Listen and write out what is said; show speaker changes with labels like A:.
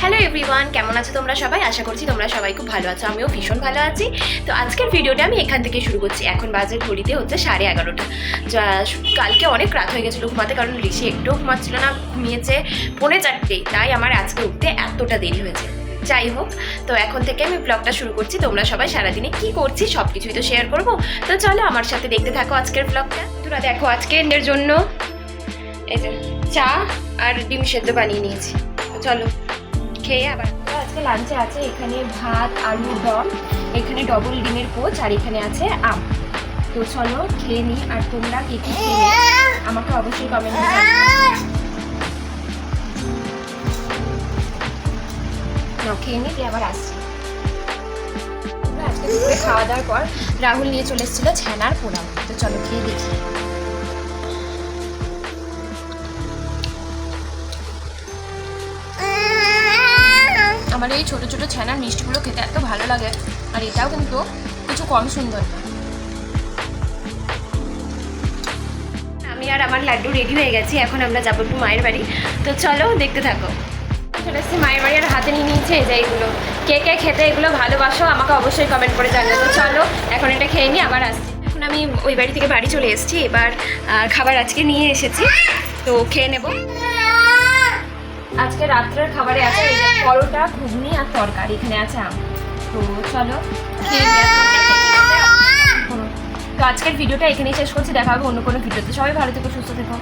A: Hello everyone, কেমন আছো তোমরা সবাই? আশা করছি তোমরা সবাই খুব ভালো আছো, আমিও ভীষণ ভালো আছি। তো আজকের ভিডিওটা আমি এখান থেকে শুরু করছি। এখন বাজে ঘড়িতে হচ্ছে 11:30। কালকে অনেক রাত হয়ে গেছিলো ঘুমাতে, কারণ ঋষি একটুও ঘুমাচ্ছিল না, ঘুমিয়েছে 3:45। তাই আমার আজকে উঠতে এতটা দেরি হয়েছে। যাই হোক, তো এখন থেকে আমি ব্লগটা শুরু করছি। তোমরা সবাই সারাদিনে কি করছি সব কিছুই তো শেয়ার করবো। তো চলো আমার সাথে দেখতে থাকো আজকের ব্লগটা। তোরা দেখো, আজকে এর জন্য এই যে চা আর ডিম সেদ্ধ বানিয়ে নিয়েছি। তো চলো খেয়ে আবার। আজকে লাঞ্চে আছে এখানে ভাত, আলুর দম, এখানে ডবল ডিমের পোচ, আর এখানে আছে আম। তো চলো খেয়ে নিই। আর তোমরা কি কি খেয়ে আমাকে অবশ্যই কমেন্টে জানাও। খেয়ে নিই, দিয়ে আবার আসছি। আজকে দুপুরে খাওয়া দাওয়ার পর রাহুল নিয়ে চলে এসেছিল ছানার পোলাও। তো চলো খেয়ে দেখি। আমার এই ছোটো ছোটো ছানার মিষ্টিগুলো খেতে এত ভালো লাগে, আর এটাও কিন্তু কিছু কম সুন্দর না। আমি আর আমার লাড্ডু রেডি হয়ে গেছি, এখন আমরা যাবো একটু মায়ের বাড়ি। তো চলো দেখতে থাকো। চলে এসেছি মায়ের বাড়ি, আর হাতে নিয়ে নিয়েছে এই যে এইগুলো। কে কে খেতে এগুলো ভালোবাসো আমাকে অবশ্যই কমেন্ট করে জানিও। তো চলো এখন এটা খেয়ে নিই, আবার আসছি। এখন আমি ওই বাড়ি থেকে বাড়ি চলে এসেছি। এবার খাবার আজকে নিয়ে এসেছি, তো খেয়ে নেব। আজকে রাত্রের খাবারে আছে এই যে পরোটা, ঘুগনি আর তরকারি, এখানে আছে আম। তো চলো খেয়ে নিই। তো আজকের ভিডিওটা এখানেই শেষ করছি, দেখা হবে অন্য কোনো ভিডিওতে। সবাই ভালো থেকো, সুস্থ থেকো।